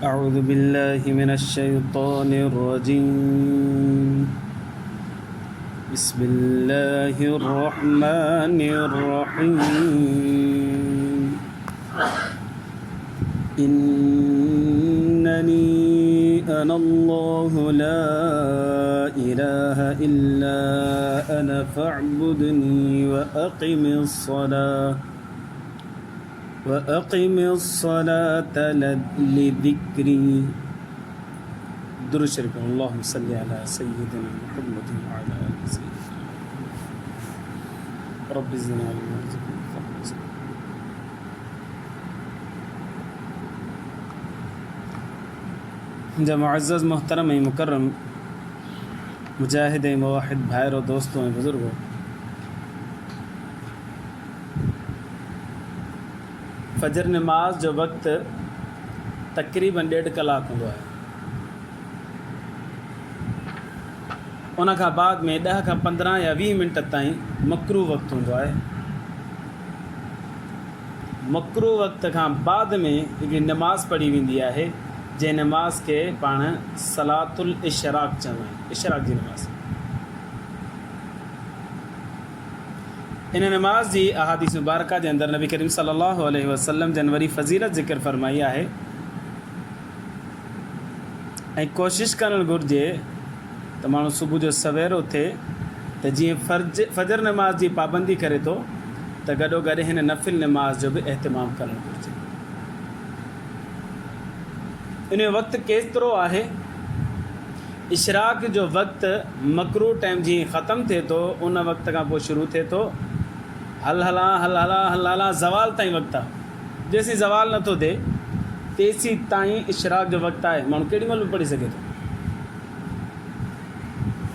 أعوذ بالله من الشيطان الرجيم بسم الله الرحمن الرحيم إنني أنا الله لا إله إلا أنا فاعبدني وأقم الصلاة لذكري. درود شريف. اللهم صل على سيدنا محمد وعلى آل سيدنا رب زدنا علما وارزقنا فضلا. जब मुअज़्ज़ज़ मोहतरम मुकर्रम मुजाहिद मुवाहिद भाइयों और दोस्तों हैं बुज़ुर्गों, फजर नमाज जो वक्त तकरीबन 1.5 कलाक होंदो आहे। उन खां बाद में 10 खां 15 या 20 मिनट ताईं मकरू वक्त होंदो आहे। मकरू वक्त खां बाद में हिकिड़ी नमाज़ पढ़ी वेंदी आहे जंहिं नमाज़ के पाण सलातुल इशराक चवंदा आहियूं। इशराक जी नमाज़। इन नमाज जी अहादीस मुबारका जे अंदरि नबी करीम सल्लल्लाहु अलैहि वसल्लम जन वरी फ़ज़ीलत ज़िक्र फरमाई आहे ऐं कोशिशि करणु घुरिजे त माण्हू सुबुह जो सवेर उथे त जीअं फजर नमाज जी पाबंदी करे थो त गॾोगॾु हिन नफ़िल नमाज जो बि एहतमाम करणु घुरिजे। इन जो वक़्तु केतिरो आहे? इशराक जो वक़्तु मकरू टाइम जीअं ख़तमु थिए थो उन वक़्त खां पोइ शुरू थिए थो हल हला ज़वाल ताईं वक़्तु आहे। जेसीं ज़वाल नथो थिए तेसीं ताईं इशराक जो वक़्तु आहे। माण्हू केॾी महिल बि पढ़ी सघे थो।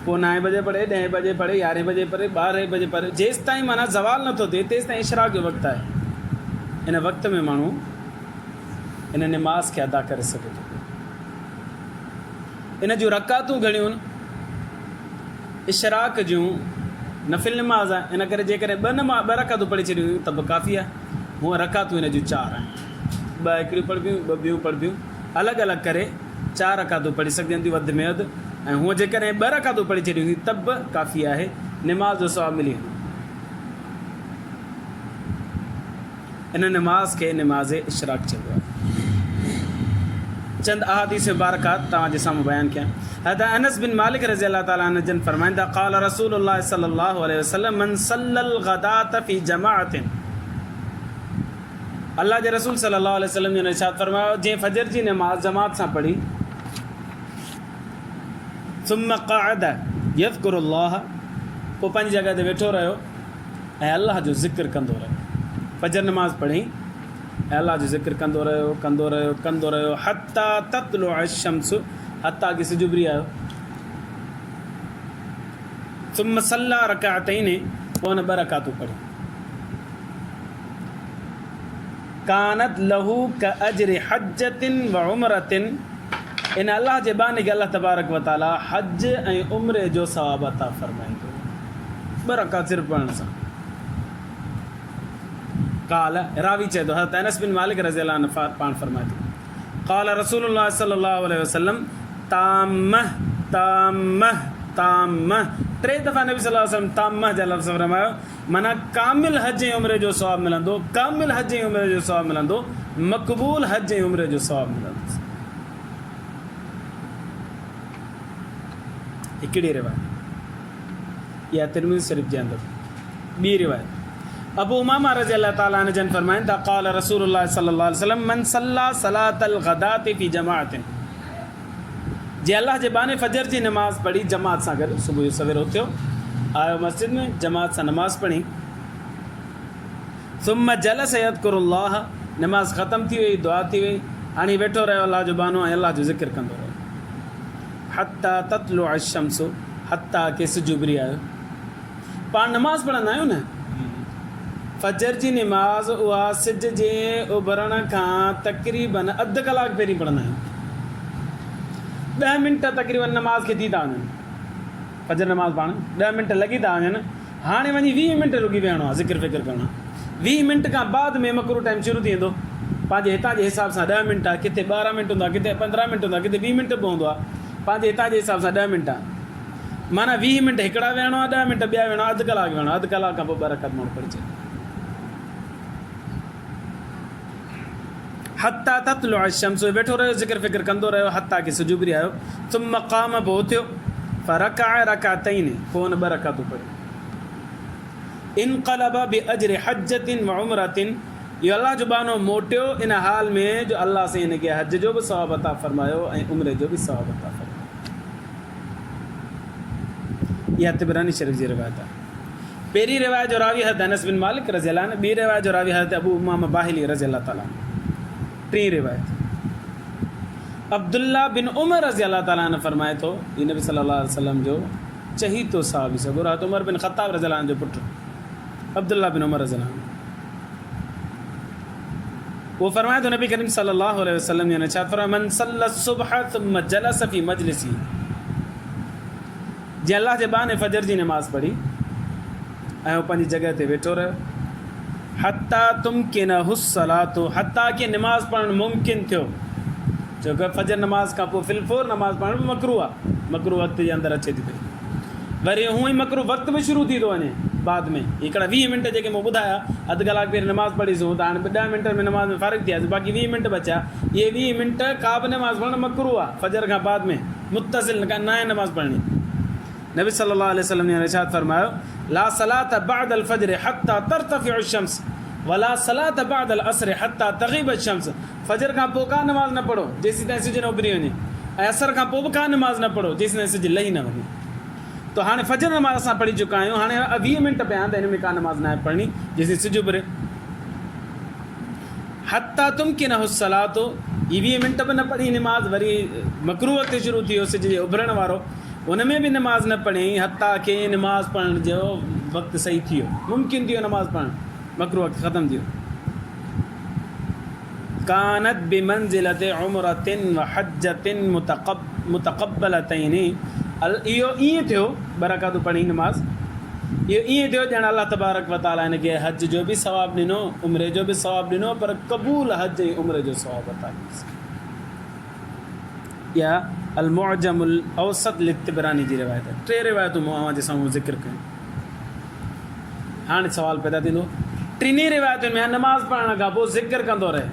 पोइ 9 बजे पढ़े, 10 बजे पढ़े, 11 बजे पढ़े, 12 बजे पढ़े, जेसि ताईं माना ज़वाल नथो थिए तेसि ताईं इशराक जो वक़्तु आहे। इन वक़्त में माण्हू इन नमाज़ खे अदा करे सघे थो। इन जूं रकातूं घणियूं आहिनि? इशराक जूं नफ़िल नमाज़ आहे, इन करे जेकॾहिं 2 रकातूं पढ़ी छॾियूं त बि काफ़ी आहे। हूअं रकातूं इन जूं 4 आहिनि। 2 हिकिड़ियूं पढ़बियूं, 2 ॿियूं पढ़बियूं, अलॻि अलॻि करे 4 रकातूं पढ़ी सघजनि थियूं वधि में वधि। ऐं हूअं जेकॾहिं 2 रकातूं पढ़ी छॾियूं त बि काफ़ी आहे, नमाज़ जो सवाबु मिली वेंदो। इन नमाज़ खे नमाज़ इशराक चइबो आहे। चंद अहादीस मुबारकात तव्हांजे साम्हूं बयानु कयां। हज़रत अनस बिन मालिक रज़ी अल्लाह ताला अन्हु जन फरमाइंदा क़ाल रसूलुल्लाह सल्लल्लाहु अलैहि वसल्लम मन सल्लल ग़दात फी जमाअतिन। अल्लाह जे रसूल सल्लल्लाहु अलैहि वसल्लम ने इरशाद फरमायो जंहिं फजर जी नमाज़ जमात सां पढ़ी सुम्म क़अद यज़कुरुल्लाह, पोइ पंहिंजी जॻह ते वेठो रहियो ऐं अल्लाह जो ज़िक्र कंदो रहियो। फजर नमाज़ पढ़ी ऐं अल्लाह जो ज़िक्र कंदो रहियो हत्ता तत्लु अश-शम्स, हत्ता की सिज उभरी आयो। सुम्म सल्ला रकातैन, पोइ 2 रकातूं पढ़ी। कानत लहू क अजरि हज्जतिन व उमरतिन, इन अल्लाह जे बाने खे अल्लाह तबारक व ताला हज ऐं उम्रे जो सवाब अता फरमाईंदो 2 रकात सिर्फ़ पढ़ण सां। काल रावी चए थो हज़रत अनस बिन मालिक रज़ी अल्लाह अन्हु पाण फरमाए थो क़ाल रसूलुल्लाह सल्लल्लाहु अलैहि वसल्लम ताम्मह 3 दफ़ा नबी सल्लल्लाहु अलैहि वसल्लम ताम्मह जा लफ़्ज़ फरमायो, माना कामिल हज ऐं उम्रे जो सवाब मिलंदो, कामिल हज ऐं उम्रे जो सवाब मिलंदो, मक़बूल हज ऐं उम्रे जो सवाब मिलंदो। हिकिड़ी रिवायत इहा तिरमिज़ी शरीफ़ जे अंदरि। ॿी रिवायत अबू उमामा रज़ी अल्लाह ताला अन्हु जन फरमाइनि था क़ाल रसूलुल्लाह सल्लल्लाहु अलैहि वसल्लम मन सल्ला सलातल ग़दाति फी जमाअतिन, जे अल्लाह जे बाने फजर जी नमाज़ पढ़ी जमात सां गॾु, सुबुह जो सवेर उथियो आयो मस्जिद में जमात सां नमाज़ पढ़ी, सुम्म जलस यज़कुरुल्लाह, नमाज़ ख़तमु थी वई, दुआ थी वई, हाणे वेठो रहियो अल्लाह जो बानो ऐं अल्लाह जो ज़िक्र कंदो रहियो हत्ता तत्लु अश-शम्स, हत्ता के सिज उभरी आयो। पाण नमाज़ पढ़ंदा आहियूं न, फजर जी नमाज़ उहा सिज जे उभरण खां तक़रीबन 1/2 कलाक पहिरीं पढ़ंदा आहियूं। 10 मिंट तक़रीबन नमाज़ खे थी था वञनि। फजर नमाज़ पाण 10 मिंट लॻी था वञनि, हाणे वञी 20 मिंट रुकी वेहणो आहे, ज़िक्र फ़िक्र करणो आहे। 20 मिनट का बाद में मकरू टाइम शुरू थी वेंदो। पंहिंजे हितां जे हिसाब सां 10 मिंट आहे, किथे 12 मिंट हूंदा, किथे 15 मिंट हूंदा, किथे 20 मिंट बि हूंदो आहे, पंहिंजे हितां जे हिसाब सां 10 मिंट आहे। माना 20 मिंट हिकिड़ा विहणो आहे, 10 मिंट ॿिया विहणो आहे, अधु कलाकु विहणो आहे, अधु कलाक खां पोइ 2 रकात माण्हू पढ़िजे। हत्ता तत्लुअ अश-शम्स, वेठो रहियो ज़िक्र फ़िक्र कंदो रहियो हत्ता की सिज उभिरी आयो। सुम्म क़ाम, पोइ उथियो, फ़रकअ रकातैन, पोइ हुन 2 रकातूं पढ़ियूं। इनक़लब बिअज्रि हज्जतिन व उमरतिन, इहो अलाह जो बहानो मोटियो इन हाल में जो अलाह से हिनखे हज जो बि सवाब अता फ़रमायो ऐं उमिरे जो बि सवाब अता फ़रमायो। इहा तिबरानी शरीफ़ जी रिवायत आहे। पहिरीं रिवायत जो रावी हज़रत अनस बिन मालिक रज़ी अल्लाह अन्हु, ॿी रिवायत जो रावी हज़रत अबू उमामा बाहिली रज़ी अल्लाह ताला अन्हु, टी रिवायत अब्दुल्ला बिन उमर रज़ी अल्लाह ताला अन्हु फरमाए थो, हीउ नबी सल्लल्लाहु अलैहि वसल्लम जो चहीतो साहबी सॻो हज़रत उमर बिन ख़त्ताब रज़ी अल्लाह अन्हु जो पुटु अब्दुल्ला बिन उमर रज़ी अल्लाह अन्हु, वो फरमाए तो नबी करीम सल्लल्लाहु अलैहि वसल्लम ने छा फरमाया, मन सल्ला सुबह थुम्म जलस फी मजलिसी, जे अल्लाह जे बहाने फजर जी नमाज़ पढ़ी ऐं वो पंहिंजी जॻह ते वेठो रहियो, हत्ता तुमकिनहु सलातो, हत्ता कि नमाज़ पढ़णु मुमकिन थियो, छो कि फजर नमाज़ खां पोइ फिलफोर नमाज़ पढ़णु बि मकरूह आहे, मकरूह वक़्त जे अंदरि अचे थी पई, वरी हूअं ई मकरूह वक़्त बि शुरू थी थो वञे बाद में। हिकिड़ा 20 मिंट जेके मूं ॿुधाया, अधु कलाक पहिरीं नमाज़ पढ़ीसूं त हाणे 10 मिंट में नमाज़ में फ़ारिग़ थियासीं, बाक़ी 20 मिंट बचा, इहे 20 मिंट का बि नमाज़ पढ़णु मकरूह आहे फजर खां बाद में, मुत्तसिल न आहे नमाज़ पढ़णी। नबी सल्लल्लाहु अलैहि वसल्लम ने इरशाद फरमायो, ला सलात बअदल फज्र हत्ता तर्तफ़िउ अश-शम्स वला सलात बअदल असर हत्ता तग़ीब अश-शम्स, फजर खां पोइ का नमाज़ न पढ़ो जेसीं ताईं सिज न उभिरी वञे, ऐं असर खां पोइ बि का नमाज़ न पढ़ो जेसीं ताईं सिज लही न वञे। तो हाणे फजर नमाज़ असां पढ़ी चुका आहियूं, हाणे 20 मिंट पिया आहिनि त हिन में का नमाज़ न आहे पढ़णी जेसीं सिज उभिरे। हत्ता तुमकिनहु सलातो, ही 20 मिंट बि न पढ़ी नमाज़, वरी मकरूह ते शुरू थी वियो सिज जे उभरण वारो, उन में बि नमाज़ न पढ़ी, हत्ता के नमाज़ पढ़ण जो वक़्तु सही थी वियो, मुमकिन थी वियो नमाज़ पढ़णु, मकरूह वक़्तु ख़तमु थी वियो। कानत बिमंज़िलत उमरतिन व हज्जतिन मुतक़ब्बलतैन, इहो ईअं थियो 2 रकातूं पढ़ी नमाज़, इहो ईअं थियो ॼण अलाह तबारक व तआला हिनखे हज जो बि सवाबु ॾिनो, उमिरे जो बि सवाबु ॾिनो, पर क़बूल हज ऐं उमिरे जो सवाबु अता कयोसीं। इहा अल-मुअजमुल औसत लितिबरानी जी रिवायत आहे। 3 रिवायतूं मूं अव्हां जे साम्हूं ज़िक्र कयूं। हाणे सुवालु पैदा थींदो, 3 रिवायतुनि में नमाज़ पढ़ण खां पोइ ज़िक्र कंदो रहे,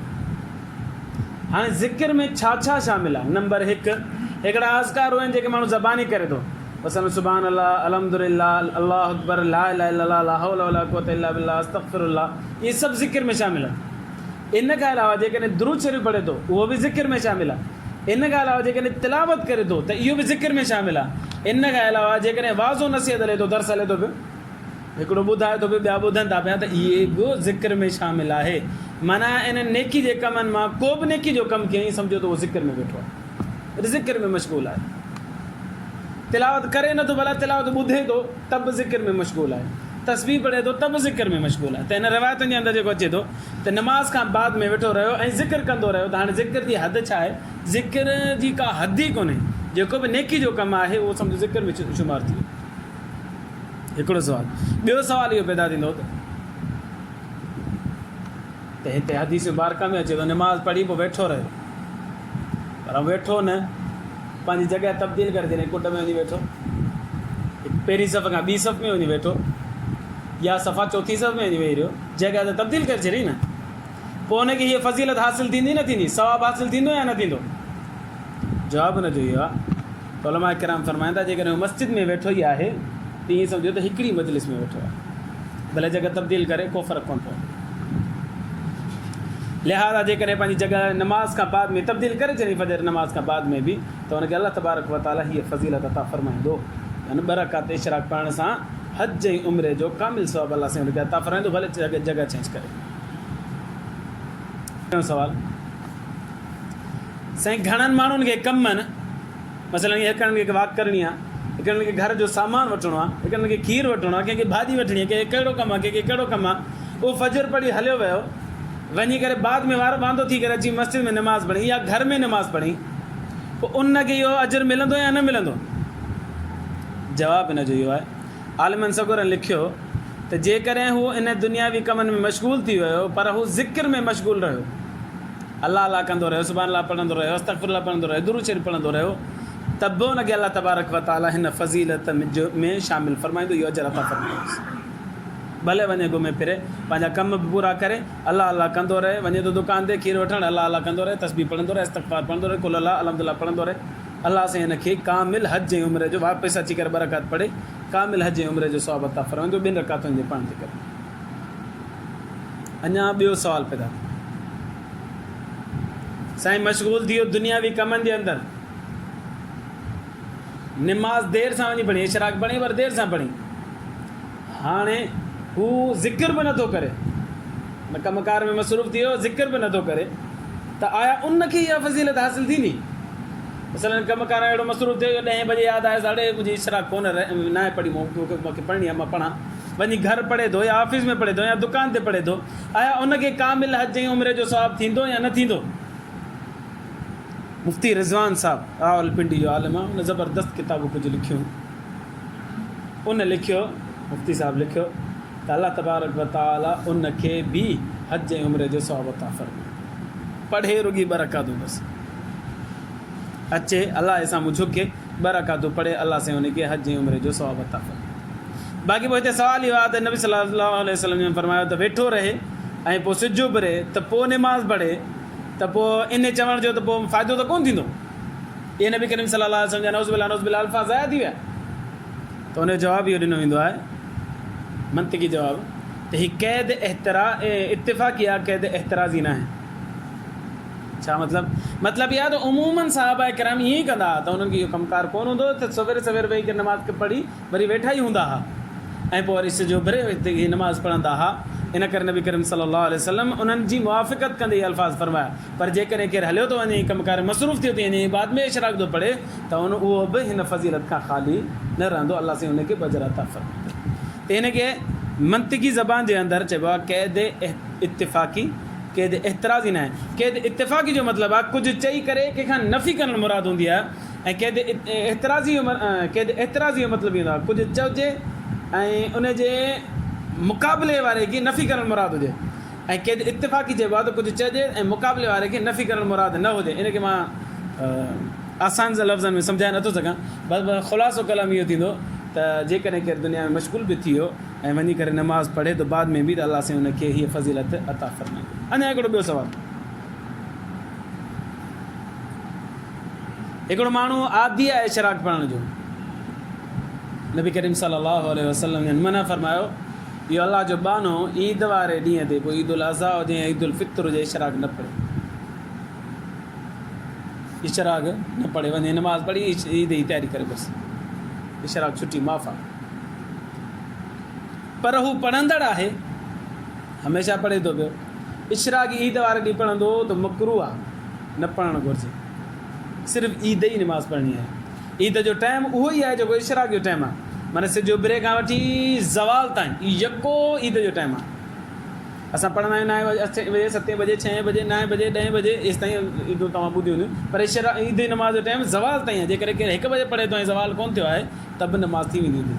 हाणे ज़िक्र में छा छा शामिल आहे? नंबर 1, हिकिड़ा अज़कार आहिनि जेके माण्हू ज़बानी करे थो, मसलन सुभान अल्लाह, अल्हम्दुलिल्लाह, अल्लाहु अकबर, ला इलाहा इल्लल्लाह, ला हौला वला कुव्वता इल्ला बिल्लाह, अस्तगफिरुल्लाह, इहे सभु ज़िक्र में शामिल आहे। इन खां अलावा जेकॾहिं दुरूद शरीफ़ पढ़े थो उहो बि ज़िक्र में शामिल आहे। इन खां अलावा जेकॾहिं तिलावत करे थो त इहो बि ज़िक्र में शामिल आहे। इन खां अलावा जेकॾहिं वाज़ो नसीहत हले थो, दर्स हले थो पियो, हिकिड़ो ॿुधाए थो पियो, ॿिया ॿुधनि था पिया, त इहे बि ज़िक्र में शामिल आहे। माना इन नेकी जे कमनि मां को बि नेकी जो कमु कयईं, सम्झो त उहो ज़िक्र में वेठो आहे, ज़िक्र में मशगूल आहे। तिलावत करे नथो, भला तिलावत ॿुधे थो त बि ज़िक्र में मशगूल आहे, तस्बीह पढ़े थो त बि ज़िक्र में मशगूल आहे। त हिन रिवायतुनि जे अंदरि जेको अचे थो त नमाज़ खां बाद में वेठो रहियो ऐं ज़िक्र कंदो रहियो, त हाणे ज़िक्र जी हद छा आहे? ज़िक्र जी का हद ई कोन्हे, जेको बि नेकी जो कमु आहे उहो सम्झो ज़िक्र में शुमार थी वियो। हिकिड़ो सुवालु, ॿियो सुवालु इहो पैदा थींदो त हिते हदीस मुबारका में अचे थो नमाज़ पढ़ी पोइ वेठो रहियो, पर वेठो न, पंहिंजी जॻह तब्दील करे छॾे, कुट में वञी वेठो, पहिरीं सफ़ खां ॿी सफ़ में वञी वेठो, या सफ़ा चौथी सफ़ में वञी वेही रहियो, जॻह त तब्दील करे छॾी न, पोइ हुनखे हीअ फज़ीलत हासिलु थींदी न थींदी, सवाबु हासिलु थींदो या न थींदो? जवाबु न जो इहो आहे। त उलमा किराम फरमाईंदा जेकॾहिं मस्जिद में वेठो ई आहे त ईअं सम्झो त हिकिड़ी मजलिस में वेठो आहे, भले जॻह तब्दील करे, को फ़र्क़ु कोन पवंदो। लिहाज़ा जेकॾहिं पंहिंजी जॻह नमाज़ खां बाद में तब्दील करे छॾी फजर नमाज़ खां बाद में बि, त हुनखे अलाह तबारक व तआला हीअ फज़ीलत अता फ़रमाईंदो, यानी 2 रकात इशराक पढ़ण सां हज ऐं उमिरे जो कामिल सवाबु अलाह साईं हुनखे अता फ़रमाईंदो, भले जॻह चेंज करे। सवालु, साईं घणनि माण्हुनि खे कमु आहिनि, मसइलन हिकिड़नि खे वाक करणी आहे, हिकिड़नि खे घर जो सामान वठिणो आहे, हिकिड़नि खे खीर वठिणो आहे, कंहिंखे भाॼी वठणी आहे, कंहिंखे कहिड़ो कमु आहे, कंहिंखे कहिड़ो कमु आहे, उहो फजर पढ़ी हलियो वियो, वञी करे बाद में वांदो थी करे अची मस्जिद में नमाज़ पढ़ी या घर में नमाज़ पढ़ी, पोइ उनखे इहो अजर मिलंदो या न मिलंदो? जवाबु हिन जो इहो आहे, आलिमनि सगोरनि लिखियो त जेकॾहिं हू इन दुनियावी कमनि में मशगूल थी वियो पर हू ज़िक्र में मशगूल रहियो, अल्लाह अल्लाह कंदो रहियो, सुभान अल्लाह पढ़ंदो रहियो, अस्तगफिरुल्लाह पढ़ंदो रहियो, दुरूद शरीफ़ पढ़ंदो रहियो, त बि हुनखे अल्लाह तबारक व तआला हिन फ़ज़ीलत में शामिलु फ़रमाईंदो, इहो अजर अता फ़रमाईंदो। भले वञे घुमे फिरे, पंहिंजा कम बि पूरा करे, अल्लाह अल्लाह कंदो रहे, वञे थो दुकान ते खीर वठणु, अल्लाह अल्लाह कंदो रहे, तस्बीह पढ़ंदो रहे, इस्तग़फ़ार पढ़ंदो रहे, कुल अल्लाह अल्हम्दुलिल्लाह पढ़ंदो रहे, अल्लाह सां हिन खे कामिल हज जी उमिरि जो वापसि अची करे 2 रकात पढ़े कामिल हज जी उमिरि जो सवाबु अता फ़रमाईंदो 2 रकातुनि जे पढ़ण जे करे। अञा ॿियो सुवालु पैदा थियो, साईं मशगूल थी वियो दुनियावी कमनि जे अंदरि, निमाज़ देरि सां वञी पढ़ी, इशराक पढ़ी पर देरि सां पढ़ी, हाणे हू ज़िक्र बि नथो करे, न कमकार में मसरूफ़ थी वियो, ज़िक्र बि नथो करे, त आया उनखे इहा फ़ज़ीलत हासिलु थींदी? मसलन कमकार अहिड़ो मसरूफ़ थियो 10 बजे यादि आहे, साढ़े मुंहिंजी इशराक कोन न आहे पढ़ी, मूंखे पढ़णी आहे, मां पढ़ां, वञी घर पढ़े थो या ऑफिस में पढ़े थो या दुकान ते पढ़े थो, आया उनखे कामिल हज जी उमिरि जो सवाबु थींदो या न थींदो? मुफ्ती रिज़वान साहब रावलपिंडी जो आलिम आहे, उन ज़बरदस्त किताबूं कुझु लिखियूं, उन लिखियो, मुफ्ती साहब लिखियो त अल्लाह तबारक व तआला उनखे बि हज जी उमिरि जो सवाबु अता फ़रमाए, पढ़े रुॻी 2 रकातूं बसि, अचे अल्लाह जे साम्हूं झुके 2 रकातूं पढ़े, अल्लाह से हुनखे हज जी उमिरि जो सवाबु अता फ़रमाए। बाक़ी पोइ हिते सुवालु इहो आहे त नबी सल्लल्लाहु अलैहि वसल्लम ने फरमायो त वेठो रहे ऐं पोइ सिज उभिरे त पोइ निमाज़ पढ़े, त पोइ इन चवण जो त पोइ फ़ाइदो त कोन थींदो? इहे नबी करीम सल्लल्लाहु अलैहि वसल्लम जा नौज़ुबिल्लाह अल्फ़ाज़ ज़ाया थी विया। त हुनजो जवाबु इहो ॾिनो वेंदो आहे, मंतिकी जवाबु, त हीअ क़ैद इत्तिफ़ाक़ी आहे, क़ैद एतिराज़ी न आहे। छा मतिलबु इहा त उमूमन साहबा किराम ईअं ई कंदा हुआ, त उन्हनि खे इहो कमकार कोन हूंदो त सवेरे सवेरे वेही करे नमाज़ पढ़ी वरी वेठा ई हूंदा हुआ ऐं पोइ वरी सिज उभिरे हिते हीअ नमाज़ पढ़ंदा हुआ। इन करे नबी करीम सल्लल्लाहु अलैहि वसल्लम उन्हनि जी मुआफ़िक़त कंदे इहे अल्फ़ाज़ फरमाया। पर जेकॾहिं केरु हलियो थो वञे, कमकार मसरूफ़ थियो थी वञे, बाद में इशराक थो पढ़े, त उहो बि हिन फ़ज़ीलत खां ख़ाली न रहंदो, अल्लाह से हुनखे अजर अता फ़रमाईंदो। त हिनखे मंतिकी ज़बान जे अंदरि चइबो आहे क़ैद इत्तिफ़ाक़ी, क़ैद एतिराज़ी न आहे। क़ैद इत्तिफ़ाक़ी जो मतिलबु आहे कुझु चई करे कंहिंखां नफ़ी करणु मुराद हूंदी आहे, ऐं क़ैद एतिराज़ी जो मतिलबु इहो आहे कुझु चइजे ऐं उनजे मुक़ाबले वारे खे नफ़ी करणु मुराद हुजे, ऐं क़ैद इत्तिफ़ाक़ी चइबो आहे त कुझु चइजे ऐं मुक़ाबले वारे खे नफ़ी करणु मुराद न हुजे। इनखे मां आसान सां लफ़्ज़नि में सम्झाए नथो सघां, बसि ख़ुलासो कलाम इहो थींदो त जेकॾहिं केरु दुनिया में मशगूल बि थी वियो ऐं वञी करे नमाज़ पढ़े, त बाद में बि त अल्लाह से हुनखे हीअ फ़ज़ीलत अता फ़रमाईंदो। अञा हिकिड़ो ॿियो सुवालु, हिकिड़ो माण्हू आदी आहे इशराक पढ़ण जो, नबी करीम सल्लल्लाहु अलैहि वसल्लम ने मना फरमायो इहो अल्लाह जो बानो ईद वारे ॾींहं ते, पोइ ईद उल अज़हा हुजे या ईद उल फितर हुजे, इशराक न पढ़े, इशराक न पढ़े, वञे नमाज़ पढ़ी ईद जी तयारी करे बसि, इशराक छुटी माफ़ आहे। पर हू पढ़ंदड़ आहे, हमेशह पढ़े थो पियो, इशराक ईद वारे ॾींहुं पढ़ंदो त मकरूह आहे, न पढ़णु घुरिजे, सिर्फ़ु ईद ई नमाज़ पढ़णी आहे। ईद जो टाइम उहो ई आहे जेको इशराक जो टाइम आहे, माना सिज उभिरे खां वठी ज़वाल ताईं यको ईद जो टाइम आहे। असां पढ़ंदा आहियूं 9 बजे 7 बजे 6 बजे 9 बजे 10 बजे एसि ताईं ईदूं तव्हां ॿुधियूं हूंदियूं, पर इशराक ईद जी नमाज़ जो टाइम ज़वाल ताईं आहे। जेकॾहिं केरु 1 बजे पढ़े थो ऐं ज़वाल कोन थियो आहे त बि नमाज़ थी वेंदी हूंदी,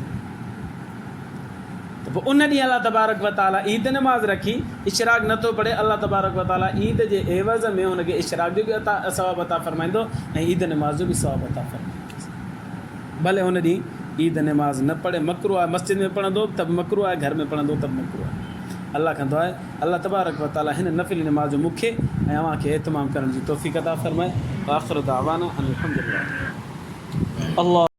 त पोइ उन ॾींहुं अल्लाह तबारक व तआला ईद नमाज़ रखी, इशराक नथो पढ़े, अल्लाह तबारक व तआला ईद जे एवज़ में हुनखे इशराक जो बि सवाबु अता फ़रमाईंदो ऐं ईद नमाज़ जो बि सवाबु अता फ़रमाईंदो। भले हुन ॾींहुं ईद नमाज़ न पढ़े, मकरूह आहे, मस्जिद में पढ़ंदो त बि मकरूह आहे, घर में पढ़ंदो त बि मकरूह आहे। अल्लाह कंदो आहे, अल्लाह तबारक व तआला हिन नफ़िल नमाज़ जो मूंखे ऐं अव्हांखे एतमाम करण जी तौफ़ीक़ अता फ़रमाए। आख़िर दावाना अनिल हम्दुलिल्लाह। अल्लाह